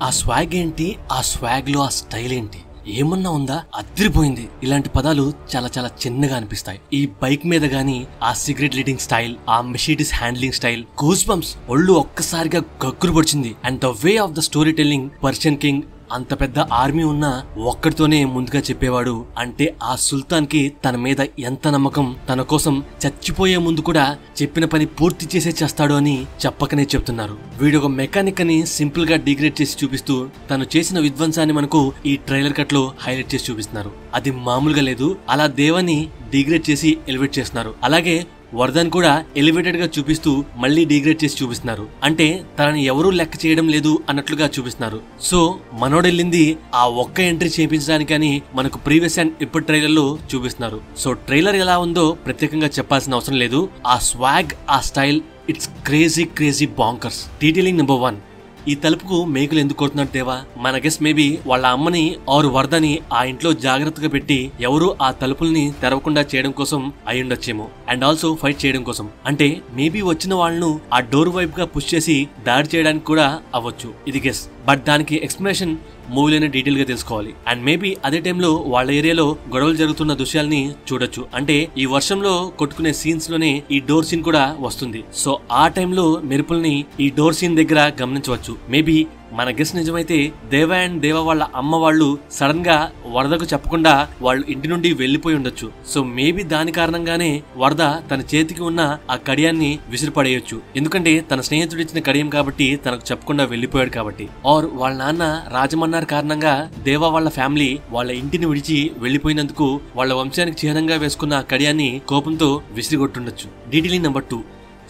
ఆ స్వాగ్ ఏంటి, ఆ స్వాగ్ లో ఆ స్టైల్ ఏంటి, ఏమన్నా ఉందా? అదిరిపోయింది. ఇలాంటి పదాలు చాలా చాలా చిన్నగా అనిపిస్తాయి. ఈ బైక్ మీద గానీ ఆ సిగరెట్ లీడింగ్ స్టైల్, ఆ మెషిటిస్ హ్యాండ్లింగ్ స్టైల్, గూస్ బంప్స్, ఒళ్ళు ఒక్కసారిగా గగ్గురు పడిచింది. And the way of the story telling, Persian king అంత పెద్ద ఆర్మీ ఉన్నా ఒక్కడితోనే ముందుగా చెప్పేవాడు. అంటే ఆ సుల్తాన్ కి తన మీద ఎంత నమ్మకం, తన కోసం చచ్చిపోయే ముందు కూడా చెప్పిన పని పూర్తి చేసే చేస్తాడు అని చెప్పకనే చెప్తున్నారు. వీడు ఒక మెకానిక్ అని సింపుల్ గా డిగ్రేడ్ చేసి చూపిస్తూ తను చేసిన విధ్వంసాన్ని మనకు ఈ ట్రైలర్ కట్ లో హైలైట్ చేసి చూపిస్తున్నారు. అది మామూలుగా లేదు. అలా దేవాన్ని డిగ్రేడ్ చేసి ఎలివేట్ చేస్తున్నారు. అలాగే వర్ధన్ కూడా ఎలివేటెడ్ గా చూపిస్తూ మళ్ళీ డిగ్రేడ్ చేసి చూపిస్తున్నారు. అంటే తనని ఎవరూ లెక్క చేయడం లేదు అన్నట్లుగా చూపిస్తున్నారు. సో మనోడెళ్ళింది ఆ ఒక్క ఎంట్రీ చేయించడానికని మనకు ప్రీవియస్ అండ్ ఇప్పుడు ట్రైలర్ లో చూపిస్తున్నారు. సో ట్రైలర్ ఎలా ఉందో ప్రత్యేకంగా చెప్పాల్సిన అవసరం లేదు. ఆ స్వాగ్, ఆ style, it's crazy crazy bonkers. Detailing number 1. ఈ తలుపుకు మేకులు ఎందుకు కొడుతున్నట్టు దేవా? మన గెస్ మేబీ వాళ్ళ అమ్మని ఆరు వరదని ఆ ఇంట్లో జాగ్రత్తగా పెట్టి ఎవరు ఆ తలుపుల్ని తెరవకుండా చేయడం కోసం అయ్యుండొచ్చేమో. అండ్ ఆల్సో ఫైట్ చేయడం కోసం. అంటే మేబీ వచ్చిన వాళ్ళను ఆ డోర్ వైపు గా పుష్ చేసి దాడి చేయడానికి కూడా అవ్వచ్చు. ఇది గెస్. బట్ దానికి ఎక్స్ప్లెనేషన్ మూవీలోనే డీటెయిల్ గా తెలుసుకోవాలి. అండ్ మేబీ అదే టైంలో వాళ్ళ ఏరియాలో గొడవలు జరుగుతున్న దృశ్యాల్ని చూడొచ్చు. అంటే ఈ వర్షంలో కొట్టుకునే సీన్స్ లోనే ఈ డోర్ సీన్ కూడా వస్తుంది. సో ఆ టైంలో మెరుపుల్ని ఈ డోర్ సీన్ దగ్గర గమనించవచ్చు. మేబీ మన గెస్ నిజమైతే దేవా అండ్ దేవా వాళ్ళ అమ్మ వాళ్ళు సడన్ గా వరదకు చెప్పకుండా వాళ్ళు ఇంటి నుండి వెళ్లిపోయి ఉండొచ్చు. సో మేబీ దాని కారణంగానే వరద తన చేతికి ఉన్న ఆ కడియాన్ని విసిరిపడేయొచ్చు. ఎందుకంటే తన స్నేహితుడు ఇచ్చిన కడియం కాబట్టి, తనకు చెప్పకుండా వెళ్లిపోయాడు కాబట్టి. ఆర్ వాళ్ళ నాన్న రాజమన్నారు కారణంగా దేవా వాళ్ళ ఫ్యామిలీ వాళ్ళ ఇంటిని విడిచి వెళ్లిపోయినందుకు వాళ్ళ వంశానికి చిహ్నంగా వేసుకున్న ఆ కడియాన్ని కోపంతో విసిరిగొట్టుండొచ్చు. Detailing number 2.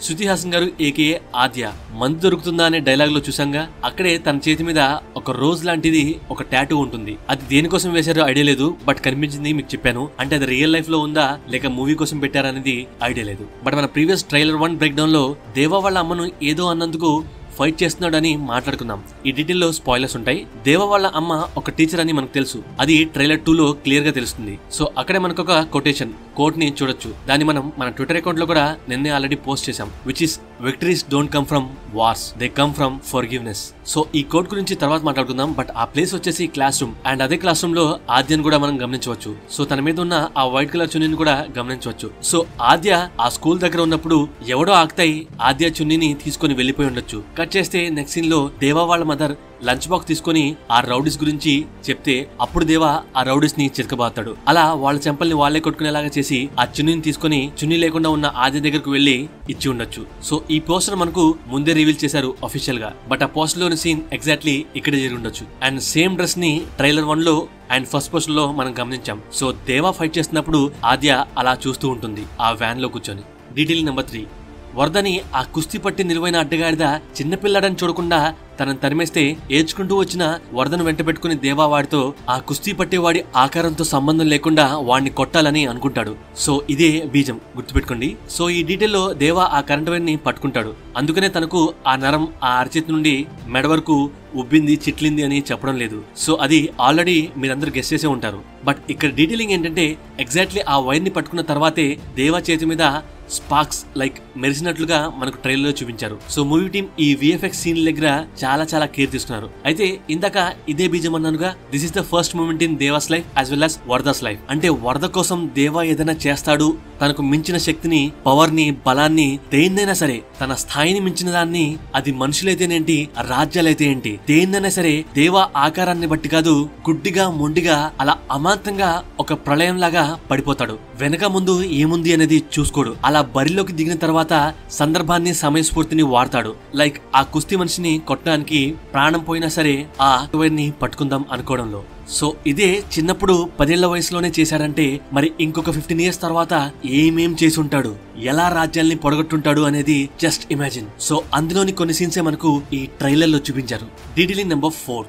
శృతి హాసన్ గారు ఏకే ఆద్య మందు దొరుకుతుందా అనే డైలాగ్ లో చూసాంగా, అక్కడే తన చేతి మీద ఒక రోజ్ లాంటిది ఒక టాటూ ఉంటుంది. అది దేనికోసం వేశారో ఐడియా లేదు. బట్ కనిపించింది, మీకు చెప్పాను. అంటే అది రియల్ లైఫ్ లో ఉందా లేక మూవీ కోసం పెట్టారనేది ఐడియా లేదు. బట్ మన ప్రీవియస్ ట్రైలర్ 1 బ్రేక్ డౌన్ లో దేవా వాళ్ళ అమ్మను ఏదో అన్నందుకు ఫైట్ చేస్తున్నాడు అని మాట్లాడుకుందాం. ఈ డీటెయిల్ లో స్పాయిలర్స్ ఉంటాయి. దేవ వాళ్ళ అమ్మ ఒక టీచర్ అని మనకు తెలుసు. అది ట్రైలర్ 2 లో క్లియర్ గా తెలుస్తుంది. సో అక్కడే మనకు ఒక కొటేషన్ కోట్ ని చూడొచ్చు. దాన్ని మనం మన ట్విట్టర్ అకౌంట్ లో కూడా నిన్నే ఆల్రెడీ పోస్ట్ చేసాం. Which is victories don't come from wars, they come from forgiveness. So ఈ కోట్ గురించి తర్వాత మాట్లాడుకుందాం. బట్ ఆ ప్లేస్ వచ్చేసి క్లాస్ రూమ్. అండ్ అదే క్లాస్ రూమ్ లో ఆద్యను కూడా మనం గమనించవచ్చు. సో తన మీద ఉన్న ఆ వైట్ కలర్ చున్నీని కూడా గమనించవచ్చు. సో ఆద్య ఆ స్కూల్ దగ్గర ఉన్నప్పుడు ఎవడో ఆక్తాయి ఆద్య చున్నీని తీసుకొని వెళ్లిపోయి ఉండొచ్చు. కట్ చేస్తే నెక్స్ట్ సీన్ లో దేవా వాళ్ళ మదర్ లంచ్ బాక్స్ తీసుకుని ఆ రౌడీస్ గురించి చెప్తే అప్పుడు దేవా ఆ రౌడీస్ ని చిరకబాతాడు. అలా వాళ్ళ చెంపల్ని వాళ్లే కొట్టుకునేలాగా చేసి ఆ చున్నీని తీసుకుని చున్నీ లేకుండా ఉన్న ఆద్య దగ్గరకు వెళ్లి ఇచ్చి ఉండొచ్చు. సో ఈ పోస్టర్ మనకు ముందే రివీల్ చేశారు అఫీషియల్ గా. బట్ ఆ పోస్టర్ లోని సీన్ ఎగ్జాక్ట్లీ ఇక్కడే జరిగి ఉండొచ్చు. అండ్ సేమ్ డ్రెస్ ని ట్రైలర్ 1 లో అండ్ ఫస్ట్ పోస్టర్ లో మనం గమనించాం. సో దేవా ఫైట్ చేస్తున్నప్పుడు ఆద్య అలా చూస్తూ ఉంటుంది ఆ వ్యాన్ లో కూర్చొని. Detail number 3. వరదని ఆ కుస్తీ పట్టి నిలువైన అడ్డగాడిద చిన్నపిల్లాడని చూడకుండా తనను తరిమేస్తే ఏడ్చుకుంటూ వచ్చిన వరదను వెంట పెట్టుకుని దేవా వాడితో ఆ కుస్తీ పట్టేవాడి ఆకారంతో సంబంధం లేకుండా వాడిని కొట్టాలని అనుకుంటాడు. సో ఇదే బీజం, గుర్తుపెట్టుకోండి. సో ఈ డీటెయిల్ లో దేవా ఆ కరెంట్ వైర్ ని పట్టుకుంటాడు. అందుకనే తనకు ఆ నరం ఆ అరచేతి నుండి మెడ వరకు ఉబ్బింది, చిట్లింది అని చెప్పడం లేదు. సో అది ఆల్రెడీ మీరందరూ గెస్ చేసే ఉంటారు. బట్ ఇక్కడ డీటెయిలింగ్ ఏంటంటే ఎగ్జాక్ట్లీ ఆ వైర్ ని పట్టుకున్న తర్వాతే దేవా చేతి మీద స్పార్క్స్ లైక్ మెరిసినట్లుగా మనకు ట్రైలర్ లో చూపించారు. సో మూవీ టీం ఈ విఎఫ్ఎక్స్ సీన్ దగ్గర చాలా చాలా కేర్ తీసుకున్నారు. అయితే ఇందాక ఇదే బీజం అన్నానుగా, this is the first moment in Deva's life as well as Varada's life. అంటే వరద కోసం దేవా ఏదైనా చేస్తాడు, తనకు మించిన శక్తిని, పవర్ ని, బలాన్ని, దేన్నైనా సరే తన స్థాయిని మించిన దాన్ని, అది మనుషులైతేనేంటి, రాజ్యాలైతే ఏంటి, దేన్నైనా సరే దేవా ఆకారాన్ని బట్టి కాదు, గుడ్డిగా మొండిగా అలా అమాంతంగా ఒక ప్రళయం లాగా పడిపోతాడు. వెనక ముందు ఏముంది అనేది చూసుకోడు. అలా బరిలోకి దిగిన తర్వాత సందర్భాన్ని, సమయస్ఫూర్తిని వాడతాడు. లైక్ ఆ కుస్తీ మనిషిని కొట్టడానికి ప్రాణం పోయినా సరే ఆ వైర్ని పట్టుకుందాం అనుకోవడంలో. సో ఇదే చిన్నప్పుడు 10 ఏళ్ల వయసులోనే చేశాడంటే మరి ఇంకొక 15 ఇయర్స్ తర్వాత ఏమేం చేసి ఉంటాడు, ఎలా రాజ్యాల్ని పొడగొట్టుంటాడు అనేది జస్ట్ ఇమాజిన్. సో అందులోని కొన్ని సీన్సే మనకు ఈ ట్రైలర్ లో చూపించారు. Detailing number 4.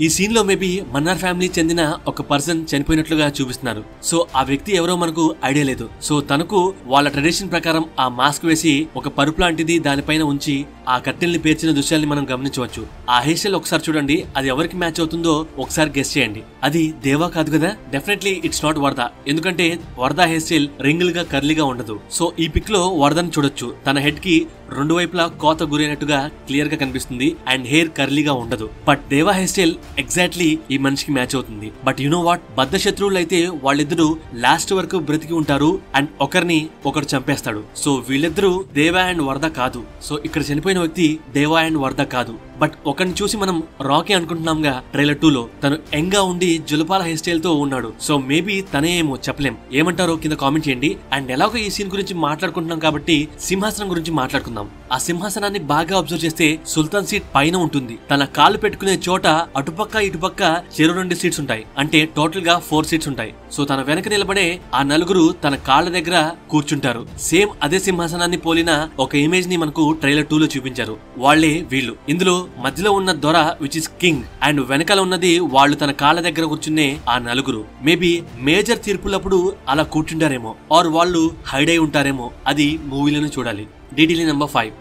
ఈ సీన్ లో మేబీ మన్నార్ ఫ్యామిలీ చెందిన ఒక పర్సన్ చనిపోయినట్లుగా చూపిస్తున్నారు. సో ఆ వ్యక్తి ఎవరో మనకు ఐడియా లేదు. సో తనకు వాళ్ళ ట్రెడిషన్ ప్రకారం ఆ మాస్క్ వేసి ఒక పరుపు లాంటిది దానిపైన ఉంచి ఆ కట్టెల్ని పేర్చిన దృశ్యాల్ని మనం గమనించవచ్చు. ఆ హెయిర్ స్టైల్ ఒకసారి చూడండి, అది ఎవరికి మ్యాచ్ అవుతుందో ఒకసారి గెస్ చేయండి. అది దేవా కాదు కదా? డెఫినెట్లీ ఇట్స్ నాట్ వరద. ఎందుకంటే వరద హెయిర్ స్టైల్ రింగిల్ గా కర్లీగా ఉండదు. సో ఈ పిక్ లో వరదని చూడొచ్చు. తన హెడ్ కి రెండు వైపులా కోత గురైనట్టుగా క్లియర్ గా కనిపిస్తుంది అండ్ హెయిర్ కర్లీగా ఉండదు. బట్ దేవా హెయిర్ స్టైల్ ఎగ్జాక్ట్లీ ఈ మనిషికి మ్యాచ్ అవుతుంది. బట్ యు నో వాట్, బద్ద శత్రువులు అయితే వాళ్ళిద్దరూ లాస్ట్ వరకు బ్రతికి ఉంటారు అండ్ ఒకరిని ఒకరు చంపేస్తాడు. సో వీళ్ళిద్దరూ దేవా అండ్ వరద కాదు. సో ఇక్కడ చనిపోయిన వ్యక్తి దేవా అండ్ వరద కాదు. బట్ ఒకరిని చూసి మనం రాకీ అనుకుంటున్నాంగా ట్రైలర్ 2 లో తను యంగ్ గా ఉండి జులపాల హెయిర్ స్టైల్ తో ఉన్నాడు. సో మేబీ తనే ఏమో చెప్పలేం. ఏమంటారో కింద కామెంట్ చేయండి. అండ్ ఎలాగో ఈ సీన్ గురించి మాట్లాడుకుంటున్నాం కాబట్టి సింహాసనం గురించి మాట్లాడుకుందాం. ఆ సింహాసనాన్ని బాగా అబ్జర్వ్ చేస్తే సుల్తాన్ సీట్ పైన ఉంటుంది. తన కాలు పెట్టుకునే చోట అటుపక్క ఇటుపక్క చెరు 2 సీట్స్ ఉంటాయి. అంటే టోటల్ గా 4 సీట్స్ ఉంటాయి. సో తన వెనక నిలబడే ఆ నలుగురు తన కాళ్ళ దగ్గర కూర్చుంటారు. సేమ్ అదే సింహాసనాన్ని పోలిన ఒక ఇమేజ్ ని మనకు ట్రైలర్ 2 లో చూపించారు. వాళ్లే వీళ్ళు. ఇందులో మధ్యలో ఉన్న దొర విచ్ ఇస్ కింగ్ అండ్ వెనకాల ఉన్నది వాళ్ళు తన కాళ్ళ దగ్గర కూర్చునే ఆ నలుగురు. మేబీ మేజర్ తీర్పులప్పుడు అలా కూర్చుంటారేమో ఆర్ వాళ్ళు హైడ్ అయి ఉంటారేమో. అది మూవీలోనే చూడాలి. Detail number 5.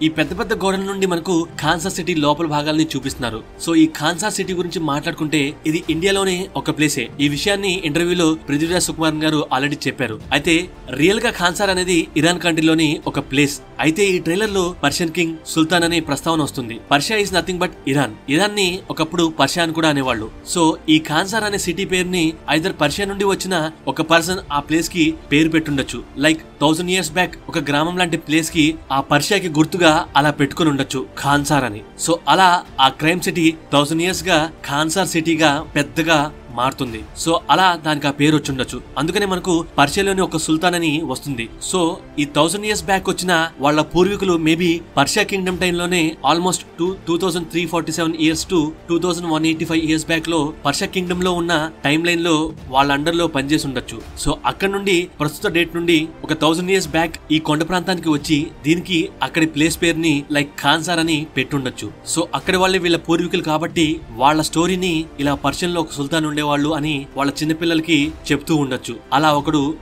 ఈ పెద్ద పెద్ద గోడల నుండి మనకు కాన్సాస్ సిటీ లోపల భాగాల్ని చూపిస్తున్నారు. సో ఈ కాన్సాస్ సిటీ గురించి మాట్లాడుకుంటే ఇది ఇండియాలోనే ఒక ప్లేసే. ఈ విషయాన్ని ఇంటర్వ్యూలో పృథ్వీరాజ్ సుకుమార్ గారు ఆల్రెడీ చెప్పారు. అయితే రియల్ గా ఖాన్సార్ అనేది ఇరాన్ కంట్రీలోని ఒక ప్లేస్. అయితే ఈ ట్రైలర్ లో పర్షియన్ కింగ్ సుల్తాన్ అనే ప్రస్తావన వస్తుంది. Persia is nothing but Iran. Iran ని ఒకప్పుడు పర్షియా అని కూడా అనేవాళ్ళు. సో ఈ ఖాన్సార్ అనే సిటీ పేరుని ఐదర్ పర్షియా నుండి వచ్చిన ఒక పర్సన్ ఆ ప్లేస్ కి పేరు పెట్టుండొచ్చు. లైక్ 1000 years బ్యాక్ ఒక గ్రామం లాంటి ప్లేస్ కి ఆ పర్షియాకి గుర్తుగా అలా పెట్టుకుని ఉండొచ్చు ఖాన్సార్ అని. సో అలా ఆ క్రైమ్ సిటీ 1000 years గా ఖాన్సార్ సిటీగా పెద్దగా మారుతుంది. సో అలా దానికి ఆ పేరు వచ్చి ఉండొచ్చు. అందుకనే మనకు పర్షియాలోని ఒక సుల్తాన్ అని వస్తుంది. సో ఈ 1000 years బ్యాక్ వచ్చిన వాళ్ళ పూర్వీకులు మేబీ పర్షియా కింగ్డమ్ టైమ్ లోనే almost 2347 years to 2185 years back లో పర్షియా కింగ్డమ్ లో ఉన్న టైమ్ లైన్ లో వాళ్ళ అండర్ లో పనిచేసి ఉండొచ్చు. సో అక్కడ నుండి ప్రస్తుత డేట్ నుండి ఒక 1000 years బ్యాక్ ఈ కొండ ప్రాంతానికి వచ్చి దీనికి అక్కడి ప్లేస్ పేరుని లైక్ ఖాన్సార్ అని పెట్టుండొచ్చు. సో అక్కడి వాళ్ళే వీళ్ళ పూర్వీకులు కాబట్టి వాళ్ళ స్టోరీని ఇలా పర్షియన్ లో ఒక సుల్తాన్ ఉండే వాళ్ళు అని వాళ్ళ చిన్నపిల్లలకి చెప్తూ ఉండొచ్చు. అలా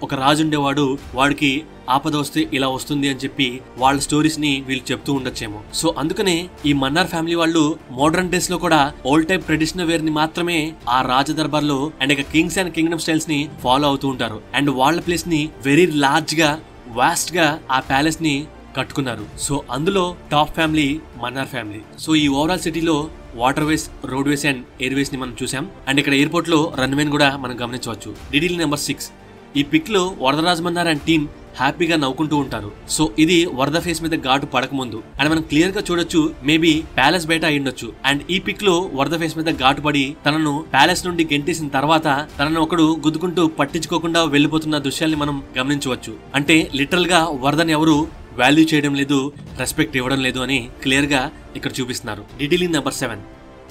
ఒక రాజు ఉండేవాడు, వాడికి ఆపద వస్తే ఇలా వస్తుంది అని చెప్పి వాళ్ళ స్టోరీస్ ని వీళ్ళు చెప్తూ ఉండొచ్చేమో. సో అందుకనే ఈ మన్నార్ ఫ్యామిలీ వాళ్ళు మోడర్న్ డేస్ లో కూడా ఓల్డ్ టైప్ ట్రెడిషనల్ వేర్ ని మాత్రమే ఆ రాజ దర్బార్ లో అండ్ ఇక కింగ్స్ అండ్ కింగ్డమ్ స్టైల్స్ ని ఫాలో అవుతూ ఉంటారు. అండ్ వాళ్ళ ప్లేస్ ని వెరీ లార్జ్ గా వాస్ట్ గా ఆ ప్యాలెస్ ని కట్టుకున్నారు. సో అందులో top family Mannar family. So ఈ ఓవరాల్ సిటీలో water ways, road ways and air ways ని మనం చూసాం. అండ్ ఇక్కడ ఎయిర్పోర్ట్ లో రన్వేని కూడా మనం గమనించవచ్చు. Detail number 6. ఈ పిక్ లో వరదరాజ్ మన్నార్ అండ్ టీమ్ హ్యాపీగా నవ్వుకుంటూ ఉంటారు. సో ఇది వరద ఫేస్ మీద ఘాటు పడక ముందు అండ్ మనం క్లియర్ గా చూడొచ్చు మేబీ ప్యాలెస్ బయట అయ్యుండొచ్చు. అండ్ ఈ పిక్ లో వరద ఫేస్ మీద ఘాటు పడి తనను ప్యాలెస్ నుండి గెంటేసిన తర్వాత తనను ఒకడు గుద్దుకుంటూ పట్టించుకోకుండా వెళ్లిపోతున్న దృశ్యాల్ని మనం గమనించవచ్చు. అంటే లిటరల్ గా వరదని ఎవరు వాల్యూ చేయడం లేదు, రెస్పెక్ట్ ఇవ్వడం లేదు అని క్లియర్ గా ఇక్కడ చూపిస్తున్నారు. Detail number 7.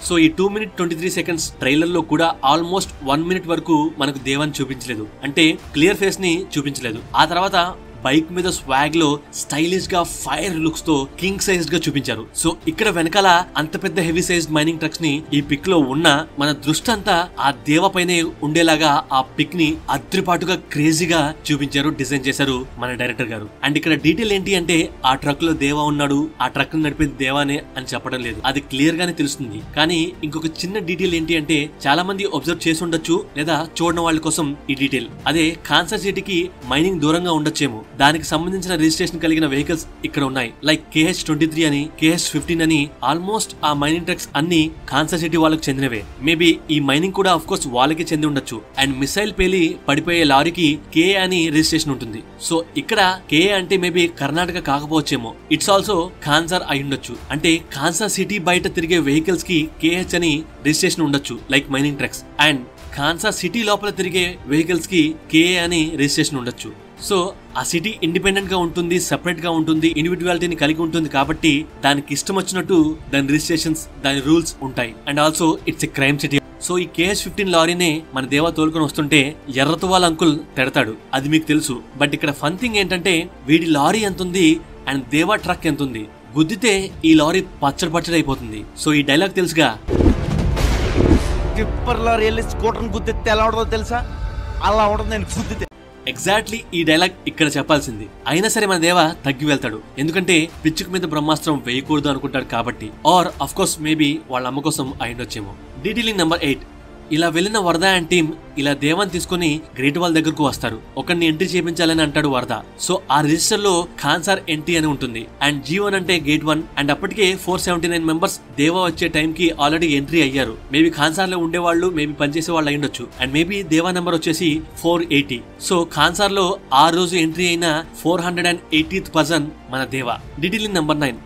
సో ఈ 2 minutes 23 seconds ట్రైలర్ లో కూడా ఆల్మోస్ట్ 1 minute వరకు మనకు దేవాన్ని చూపించలేదు. అంటే క్లియర్ ఫేస్ ని చూపించలేదు. ఆ తర్వాత బైక్ మీద స్వాగ్ లో స్టైలిష్ గా ఫైర్ లుక్స్ తో కింగ్ సైజ్ గా చూపించారు. సో ఇక్కడ వెనకాల అంత పెద్ద హెవీ సైజ్ మైనింగ్ ట్రక్స్ ని ఈ పిక్ లో ఉన్న మన దృష్టి అంతా ఆ దేవ పైనే ఉండేలాగా ఆ పిక్ ని అద్రిపాటుగా క్రేజీగా చూపించారు, డిజైన్ చేశారు మన డైరెక్టర్ గారు. అండ్ ఇక్కడ డీటెయిల్ ఏంటి అంటే ఆ ట్రక్ లో దేవా ఉన్నాడు, ఆ ట్రక్ ని నడిపేది దేవానే అని చెప్పడం లేదు, అది క్లియర్ గానే తెలుస్తుంది. కానీ ఇంకొక చిన్న డీటెయిల్ ఏంటి అంటే చాలా మంది అబ్జర్వ్ చేసి ఉండొచ్చు లేదా చూడని వాళ్ళ కోసం ఈ డీటెయిల్. అదే కాన్సర్ సిటీకి మైనింగ్ దూరంగా ఉండొచ్చేమో, దానికి సంబంధించిన రిజిస్ట్రేషన్ కలిగిన వెహికల్స్ ఇక్కడ ఉన్నాయి. లైక్ KH-23 అని, KH-15 అని. ఆల్మోస్ట్ ఆ మైనింగ్ ట్రక్స్ అన్ని కాన్సర్ సిటీ వాళ్ళకి చెందినవే. మేబీ ఈ మైనింగ్ కూడా ఆఫ్ కోర్స్ వాళ్ళకి చెంది ఉండొచ్చు. అండ్ మిసైల్ పేలి పడిపోయే లారీకి KA అని రిజిస్ట్రేషన్ ఉంటుంది. సో ఇక్కడ KA అంటే మేబీ కర్ణాటక కాకపోవచ్చేమో, ఇట్స్ ఆల్సో కాన్సర్ అయి ఉండొచ్చు. అంటే కాన్సర్ సిటీ బయట తిరిగే వెహికల్స్ కి KH అని రిజిస్ట్రేషన్ ఉండొచ్చు like mining trucks. And cancer city లోపల తిరిగే వెహికల్స్ కి KA అని రిజిస్ట్రేషన్ ఉండొచ్చు. సో ఆ సిటీ ఇండిపెండెంట్ గా ఉంటుంది, సెపరేట్ గా ఉంటుంది, ఇండివిడ్యువాలిటీని కలిగి ఉంటుంది కాబట్టి దానికి ఇష్టం వచ్చినట్టు దాని రిజిస్ట్రేషన్స్, దాని రూల్స్ ఉంటాయి. And also it's a crime city. So ఈ KH-15 లారీనే మన దేవా తోలుకొని వస్తుంటే ఎర్రతువాల అంకుల్ తిడతాడు, అది మీకు తెలుసు. బట్ ఇక్కడ ఫన్ థింగ్ ఏంటంటే వీడి లారీ ఎంత ఉంది అండ్ దేవా ట్రక్ ఎంత ఉంది, గుద్దితే ఈ లారీ పచ్చడి అయిపోతుంది. సో ఈ డైలాగ్ తెలుసుగా, స్కూటర్ గుద్దితే ఎలా ఉంటుందో తెలుసా, అలా ఉంటుంది నేను గుద్దితే. ఎగ్జాక్ట్లీ ఈ డైలాగ్ ఇక్కడ చెప్పాల్సింది. అయినా సరే మన దేవ తగ్గి వెళ్తాడు, ఎందుకంటే పిచ్చుకు మీద బ్రహ్మాస్త్రం వేయకూడదు అనుకుంటాడు కాబట్టి. ఆర్ అఫ్ కోర్స్ మేబీ వాళ్ళ అమ్మ కోసం అయిండొచ్చేమో. Detailing number 8. ఇలా వెళ్ళిన వరద అండ్ టీమ్ ఇలా దేవాన్ని తీసుకుని గ్రేట్ వాల్ దగ్గరకు వస్తారు. ఒకరిని ఎంట్రీ చేయించాలని అంటాడు వరద. సో ఆ రిజిస్టర్ లో ఖాన్ సార్ ఎంట్రీ అని ఉంటుంది అండ్ G1 అంటే గేట్ 1 అండ్ అప్పటికే 479 మెంబర్స్ దేవా వచ్చే టైం కి ఆల్రెడీ ఎంట్రీ అయ్యారు. మేబీ ఖాన్ సార్ లో ఉండేవాళ్ళు, మేబీ పనిచేసే వాళ్ళు అయి ఉండొచ్చు అండ్ మేబీ దేవా నెంబర్ వచ్చేసి 480. సో ఖాన్ సార్ లో ఆ రోజు ఎంట్రీ అయిన 480th పర్సన్ మన దేవా. Detailing number 9.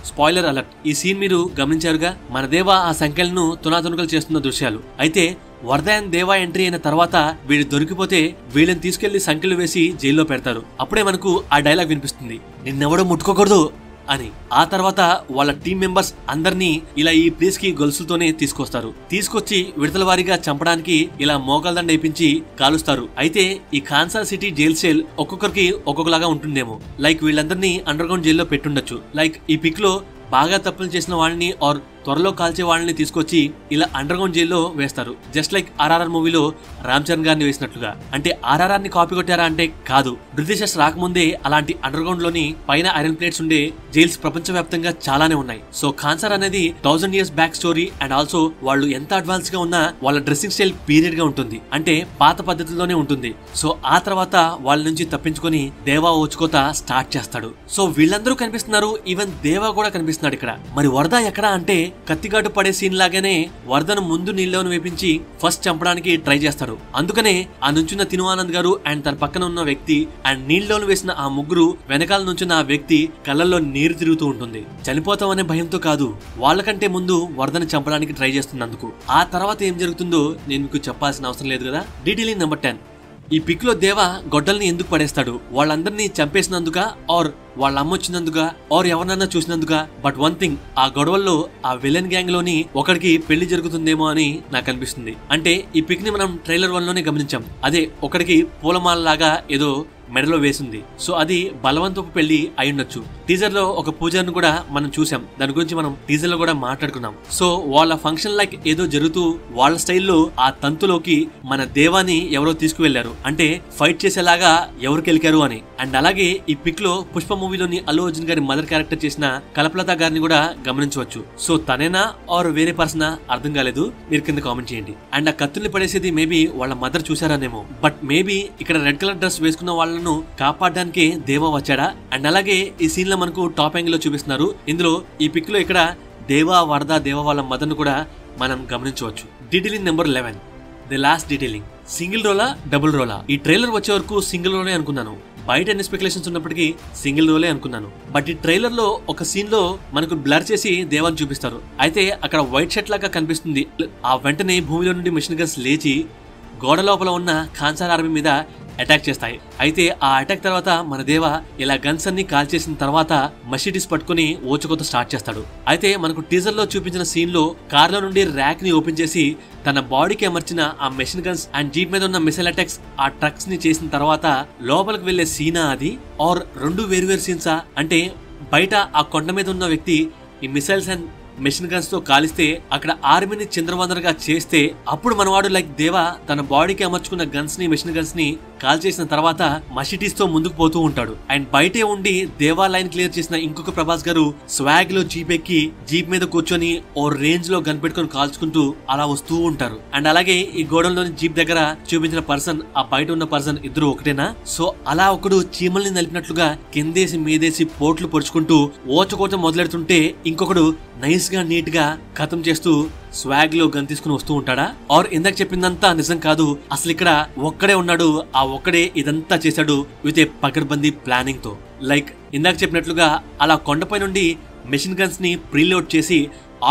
Spoiler alert. ఈ సీన్ మీరు గమనించారుగా, మన దేవా ఆ సంఖ్యలను తునాతునకలు చేస్తున్న దృశ్యాలు. అయితే వరద అండ్ దేవా ఎంట్రీ అయిన తర్వాత వీళ్ళు దొరికిపోతే వీళ్ళని తీసుకెళ్లి సంఖ్యలు వేసి జైల్లో పెడతారు. అప్పుడే మనకు ఆ డైలాగ్ వినిపిస్తుంది, నిన్నెవడో ముట్టుకోకూడదు అని. ఆ తర్వాత వాళ్ళ టీం మెంబర్స్ అందరినీ ఇలా ఈ ప్లేస్ కి గొలుసులతోనే తీసుకొస్తారు. తీసుకొచ్చి విడతల వారీగా చంపడానికి ఇలా మోకాల్దండ వేయించి కాలుస్తారు. అయితే ఈ ఖాన్సార్ సిటీ జైల్ సెల్ ఒక్కొక్కరికి ఒక్కొక్కలాగా ఉంటుందేమో. లైక్ వీళ్ళందరినీ అండర్ గ్రౌండ్ జైల్లో పెట్టుండొచ్చు. లైక్ ఈ పిక్ లో బాగా తప్పులు చేసిన వాళ్ళని ఆర్ త్వరలో కాల్చే వాళ్ళని తీసుకొచ్చి ఇలా అండర్ గ్రౌండ్ జైల్లో వేస్తారు. జస్ట్ లైక్ RRR మూవీలో రామ్ చరణ్ గారిని వేసినట్లుగా. అంటే RRR ని కాపీ కొట్టారా అంటే కాదు. బ్రిటిషర్స్ రాకముందే అలాంటి అండర్ గ్రౌండ్ లోని పైన ఐరన్ ప్లేట్స్ ఉండే జైల్స్ ప్రపంచవ్యాప్తంగా చాలానే ఉన్నాయి. సో ఖాన్సార్ అనేది 1000 years back story and also వాళ్ళు ఎంత అడ్వాన్స్ గా ఉన్నా వాళ్ళ డ్రెస్సింగ్ స్టైల్ పీరియడ్ గా ఉంటుంది. అంటే పాత పద్ధతిలోనే ఉంటుంది. సో ఆ తర్వాత వాళ్ళ నుంచి తప్పించుకొని దేవా ఓచుకోత స్టార్ట్ చేస్తాడు. సో వీళ్ళందరూ కనిపిస్తున్నారు, ఈవెన్ దేవా కూడా కనిపిస్తున్నాడు ఇక్కడ. మరి వరద ఎక్కడ అంటే కత్తిగాటు పడే సీన్ లాగానే వరదను ముందు నీళ్ళలోని వేపించి ఫస్ట్ చంపడానికి ట్రై చేస్తాడు. అందుకనే ఆ నుంచున్న తిను ఆనంద్ గారు అండ్ తన పక్కన ఉన్న వ్యక్తి అండ్ నీళ్ళలోని వేసిన ఆ ముగ్గురు వెనకాల నుంచున్న ఆ వ్యక్తి కళ్ళల్లో నీరు తిరుగుతూ ఉంటుంది. చనిపోతామనే భయంతో కాదు, వాళ్ళకంటే ముందు వరదను చంపడానికి ట్రై చేస్తున్నందుకు. ఆ తర్వాత ఏం జరుగుతుందో నేను మీకు చెప్పాల్సిన అవసరం లేదు కదా. Detailing number 10. ఈ పిక్ లో దేవా గొడ్డల్ని ఎందుకు పడేస్తాడు? వాళ్ళందరినీ చంపేసినందుక ఆర్ వాళ్ళ అమ్మ వచ్చినందుక ఆర్ ఎవరినన్నా చూసినందుక. బట్ వన్ థింగ్, ఆ గొడవల్లో ఆ విలన్ గ్యాంగ్ లోని ఒకడికి పెళ్లి జరుగుతుందేమో అని నాకు అనిపిస్తుంది. అంటే ఈ పిక్ ని మనం ట్రైలర్ 1 లోనే గమనించాం. అదే ఒకడికి పూలమాల లాగా ఏదో మెడలో వేసింది. సో అది బలవంతపు పెళ్లి అయ్యుండొచ్చు. టీజర్ లో ఒక పూజారిని కూడా మనం చూసాం. దాని గురించి మనం టీజర్ లో కూడా మాట్లాడుకున్నాం. సో వాళ్ళ ఫంక్షన్ లైక్ ఏదో జరుగుతూ వాళ్ళ స్టైల్లో ఆ తంతులోకి మన దేవాని ఎవరో తీసుకువెళ్లారు. అంటే ఫైట్ చేసేలాగా ఎవరు కెలికారు అని. అండ్ అలాగే ఈ పిక్ లో పుష్ప మూవీలోని అల్లు అర్జున్ గారి మదర్ క్యారెక్టర్ చేసిన కల్పలత గారిని కూడా గమనించవచ్చు. సో తనేనా ఆర్ వేరే పర్సనా అర్థం కాలేదు, మీరు కింద కామెంట్ చేయండి. అండ్ ఆ కత్తుల్ని పడేసేది మేబీ వాళ్ళ మదర్ చూసారానేమో. బట్ మేబీ ఇక్కడ రెడ్ కలర్ డ్రెస్ వేసుకున్న వాళ్ళ కాపాడడానికి దేవా వచ్చాడా? అండ్ అలాగే ఈ సీన్ లో మనకు టాప్ యాంగిల్ లో చూపిస్తున్నారు. ఇందులో ఈ పిక్ లో ఇక్కడ దేవా వరద దేవా వాళ్ళ మదర్ ను కూడా మనం గమనించవచ్చు. Detailing number 11. The last detailing. Single రోలా డబుల్ రోలా? ఈ ట్రైలర్ వచ్చే వరకు సింగిల్ రోలే అనుకున్నాను. బయట ఎన్ని స్పెక్యులేషన్స్ ఉన్నప్పటికీ సింగిల్ రోలే అనుకున్నాను. బట్ ఈ ట్రైలర్ లో ఒక సీన్ లో మనకు బ్లర్ చేసి దేవాన్ని చూపిస్తారు. అయితే అక్కడ వైట్ షర్ట్ లాగా కనిపిస్తుంది. ఆ వెంటనే భూమిలో నుండి మిషన్ గన్స్ లేచి గోడ లోపల ఉన్న ఖాన్సార్ ఆర్మీ మీద అటాక్ చేస్తాయి. అయితే ఆ అటాక్ తర్వాత మన దేవా ఇలా గన్స్ అన్ని కాల్ చేసిన తర్వాత మషీటీస్ పట్టుకుని ఓచుకోత స్టార్ట్ చేస్తాడు. అయితే మనకు టీజర్ లో చూపించిన సీన్ లో కార్ లో నుండి ర్యాక్ ని ఓపెన్ చేసి తన బాడీకి అమర్చిన ఆ మెషిన్ గన్స్ అండ్ జీప్ మీద ఉన్న మిసైల్ అటాక్స్ ఆ ట్రక్స్ ని చేసిన తర్వాత లోపలికి వెళ్లే సీనా అది ఆర్ రెండు వేరు సీన్సా? అంటే బయట ఆ కొండ మీద ఉన్న వ్యక్తి ఈ మిసైల్స్ అండ్ మెషిన్ గన్స్ తో కాలిస్తే అక్కడ ఆర్మీని చింద్రవందరగా చేస్తే అప్పుడు మనవాడు లైక్ దేవా తన బాడీకి అమర్చుకున్న గన్స్ ని మెషిన్ గన్స్ ని కాల్ చేసిన తర్వాత మషిటీస్ తో ముందుకు పోతూ ఉంటాడు. అండ్ బయటే ఉండి దేవా లైన్ క్లియర్ చేసిన ఇంకొక ప్రభాస్ గారు స్వాగ్ లో జీప్ ఎక్కి జీప్ మీద కూర్చొని ఓ రేంజ్ లో గన్ పెట్టుకుని కాల్చుకుంటూ అలా వస్తూ ఉంటారు. అండ్ అలాగే ఈ గోడౌన్లోని జీప్ దగ్గర చూపించిన పర్సన్ ఆ బయట ఉన్న పర్సన్ ఇద్దరు ఒకటేనా? సో అలా ఒకడు చీమల్ని నలిపినట్లుగా కిందేసి మీదేసి పోట్లు పొడుచుకుంటూ ఓచకోత మొదలెడుతుంటే ఇంకొకడు నైస్ గా నీట్ గా ఖతం చేస్తూ స్వాగ్ లో గన్ తీసుకుని వస్తూ ఉంటాడా? ఆర్ ఇందాక చెప్పిందంతా నిజం కాదు, అసలు ఇక్కడ ఒక్కడే ఉన్నాడు, ఆ ఒక్కడే ఇదంతా చేశాడు విత్ ఏ పకడ్బందీ ప్లానింగ్ తో. లైక్ ఇందాక చెప్పినట్లుగా అలా కొండపై నుండి మెషిన్ గన్స్ ని ప్రీలోడ్ చేసి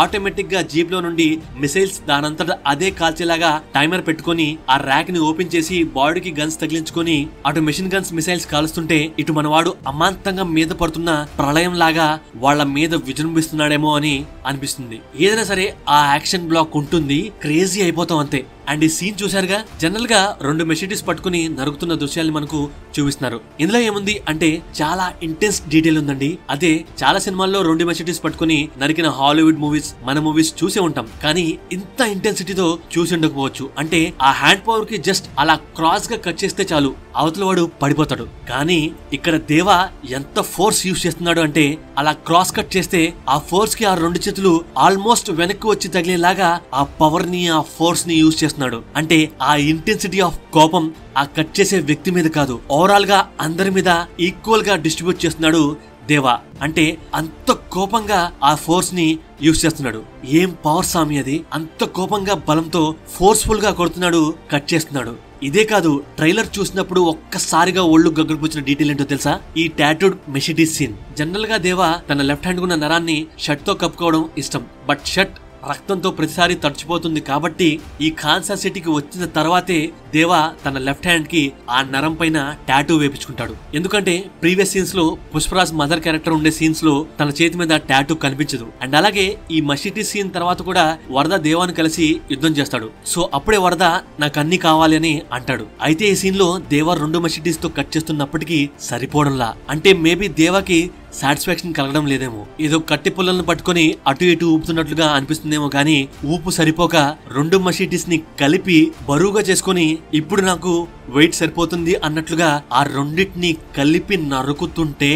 ఆటోమేటిక్ గా జీప్ లో నుండి మిసైల్స్ దానంతటా అదే కాల్చేలాగా టైమర్ పెట్టుకుని ఆ ర్యాక్ ని ఓపెన్ చేసి బాడీకి గన్స్ తగిలించుకొని అటు మెషిన్ గన్స్ మిసైల్స్ కాలుస్తుంటే ఇటు మనవాడు అమాంతంగా మీద పడుతున్న ప్రళయం లాగా వాళ్ళ మీద విజృంభిస్తున్నాడేమో అని అనిపిస్తుంది. ఏదైనా సరే ఆ యాక్షన్ బ్లాక్ ఉంటుంది, క్రేజీ అయిపోతాం అంతే. అండ్ ఈ సీన్ చూసారుగా, జనరల్ గా రెండు మెషిటీస్ పట్టుకుని నరుకుతున్న దృశ్యాన్ని మనకు చూపిస్తున్నారు. ఇందులో ఏముంది అంటే చాలా ఇంటెన్స్ డీటెయిల్ ఉందండి. అదే చాలా సినిమాల్లో రెండు మెషిటీస్ పట్టుకుని నరికిన హాలీవుడ్ మూవీస్ మన మూవీస్ చూసే ఉంటాం, కానీ ఇంత ఇంటెన్సిటీతో చూసి ఉండకపోవచ్చు. అంటే ఆ హ్యాండ్ పవర్ కి జస్ట్ అలా క్రాస్ గా కట్ చేస్తే చాలు అవతల వాడు పడిపోతాడు. కానీ ఇక్కడ దేవా ఎంత ఫోర్స్ యూజ్ చేస్తున్నాడు అంటే అలా క్రాస్ కట్ చేస్తే ఆ ఫోర్స్ కి ఆ 2 చేతులు ఆల్మోస్ట్ వెనక్కి వచ్చి తగిలేలాగా ఆ పవర్ ని ఆ ఫోర్స్ ని యూజ్ చేస్తున్నాడు. అంటే ఆ ఇంటెన్సిటీ ఆఫ్ కోపం ఆ కట్ చేసే వ్యక్తి మీద కాదు, ఓవరాల్ గా అందరి మీద ఈక్వల్ గా డిస్ట్రిబ్యూట్ చేస్తున్నాడు దేవా. అంటే అంత కోపంగా ఆ ఫోర్స్ ని యూజ్ చేస్తున్నాడు. ఏం పవర్ స్వామి అది, అంత కోపంగా బలంతో ఫోర్స్ఫుల్ గా కొడుతున్నాడు, కట్ చేస్తున్నాడు. ఇదే కాదు, ట్రైలర్ చూసినప్పుడు ఒక్కసారిగా ఒళ్ళు గగ్గడిపుచ్చిన డీటెయిల్ ఏంటో తెలుసా? ఈ టాటూడ్ మెషిటీస్ సీన్. జనరల్ గా దేవా తన లెఫ్ట్ హ్యాండ్ ఉన్న నరాన్ని షర్ట్ తో కప్పుకోవడం ఇష్టం. బట్ షర్ట్ రక్తంతో ప్రతిసారి తడిచిపోతుంది కాబట్టి ఈ కాన్సాస్ సిటీకి వచ్చిన తర్వాతే దేవా తన లెఫ్ట్ హ్యాండ్ కి ఆ నరం పైన టాటూ వేపించుకుంటాడు. ఎందుకంటే ప్రీవియస్ సీన్స్ లో పుష్పరాజ్ మదర్ క్యారెక్టర్ ఉండే సీన్స్ లో తన చేతి మీద టాటూ కనిపించదు. అండ్ అలాగే ఈ మషిటీ సీన్ తర్వాత కూడా వరద దేవాను కలిసి యుద్ధం చేస్తాడు. సో అప్పుడే వరద నాకు అన్ని కావాలి అని అంటాడు. అయితే ఈ సీన్ లో దేవా 2 మషిటీస్ తో కట్ చేస్తున్నప్పటికీ సరిపోవడంలా. అంటే మేబీ దేవాకి సాటిస్ఫాక్షన్ కలగడం లేదేమో, ఏదో కట్టి పుల్లలను పట్టుకుని అటు ఇటు ఊపుతున్నట్లుగా అనిపిస్తుందేమో కానీ ఊపు సరిపోక 2 మషిటీస్ ని కలిపి బరువుగా చేసుకుని ఇప్పుడు నాకు వెయిట్ సరిపోతుంది అన్నట్లుగా ఆ రెండింటిని కలిపి నరుకుతుంటే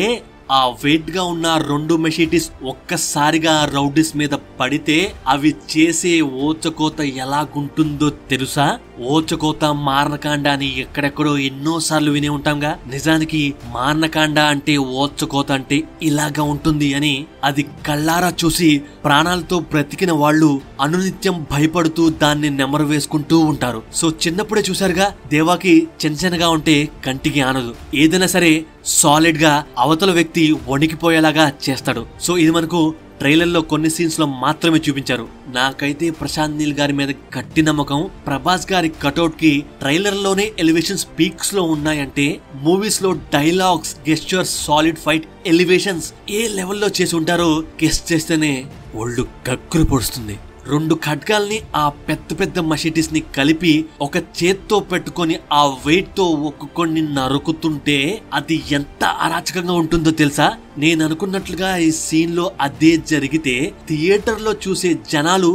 ఆ వెయిట్ గా ఉన్న 2 మెషిటీస్ ఒక్కసారిగా రౌడీస్ మీద పడితే అవి చేసే ఓచకోత ఎలాగుంటుందో తెలుసా? ఓచకోత మారణకాండ అని ఎక్కడెక్కడో ఎన్నోసార్లు వినే ఉంటాంగా. నిజానికి మారణకాండ అంటే ఓచకోత అంటే ఇలాగా ఉంటుంది అని అది కళ్ళారా చూసి ప్రాణాలతో బ్రతికిన వాళ్ళు అనునిత్యం భయపడుతూ దాన్ని నెమరు వేసుకుంటూ ఉంటారు. సో చిన్నప్పుడే చూసారుగా, దేవాకి చెంచనగా ఉంటే కంటికి ఆనదు, ఏదైనా సరే సాలిడ్ గా అవతల వ్యక్తి వణికిపోయేలాగా చేస్తాడు. సో ఇది మనకు ట్రైలర్ లో కొన్ని సీన్స్ లో మాత్రమే చూపించారు. నాకైతే ప్రశాంత్ నీల్ గారి మీద గట్టి నమ్మకం. ప్రభాస్ గారి కటౌట్ కి ట్రైలర్ లోనే ఎలివేషన్స్ పీక్స్ లో ఉన్నాయంటే మూవీస్ లో dialogues, gestures, solid fight elevations ఏ లెవెల్లో చేసి ఉంటారో గెస్ట్ చేస్తేనే ఒళ్ళు గగ్గురు పొడుస్తుంది. 2 ఖడ్గాల్ని ఆ పెద్ద పెద్ద మషిటీస్ ని కలిపి ఒక చేత్తో పెట్టుకొని ఆ వెయిట్ తో ఒక్కొక్కడిని నరుకుతుంటే అది ఎంత అరాచకంగా ఉంటుందో తెలుసా? నేను అనుకున్నట్లుగా ఈ సీన్ లో అదే జరిగితే థియేటర్ లో చూసే జనాలు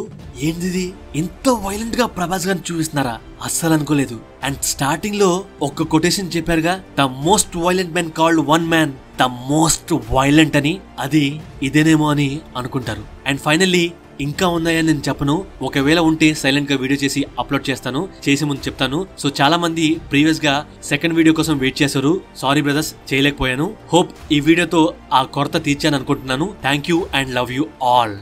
ఏంటిది ఇంత వైలెంట్ గా ప్రభాస్ గారిని చూపిస్తున్నారా అస్సలు అనుకోలేదు. అండ్ స్టార్టింగ్ లో ఒక కొటేషన్ చెప్పారుగా, the most violent man called one man the most violent అని, అది ఇదేనేమో అని అనుకుంటారు. అండ్ ఫైనల్లీ ఇంకా ఉన్నాయని నేను చెప్పను, ఒకవేళ ఉంటే సైలెంట్ గా వీడియో చేసి అప్లోడ్ చేస్తాను, చేసే ముందు చెప్తాను. సో చాలా మంది ప్రీవియస్ గా సెకండ్ వీడియో కోసం వెయిట్ చేశారు, సారీ బ్రదర్స్ చేయలేకపోయాను. హోప్ ఈ వీడియోతో ఆ కొరత తీర్చాను అనుకుంటున్నాను. Thank you and love you all.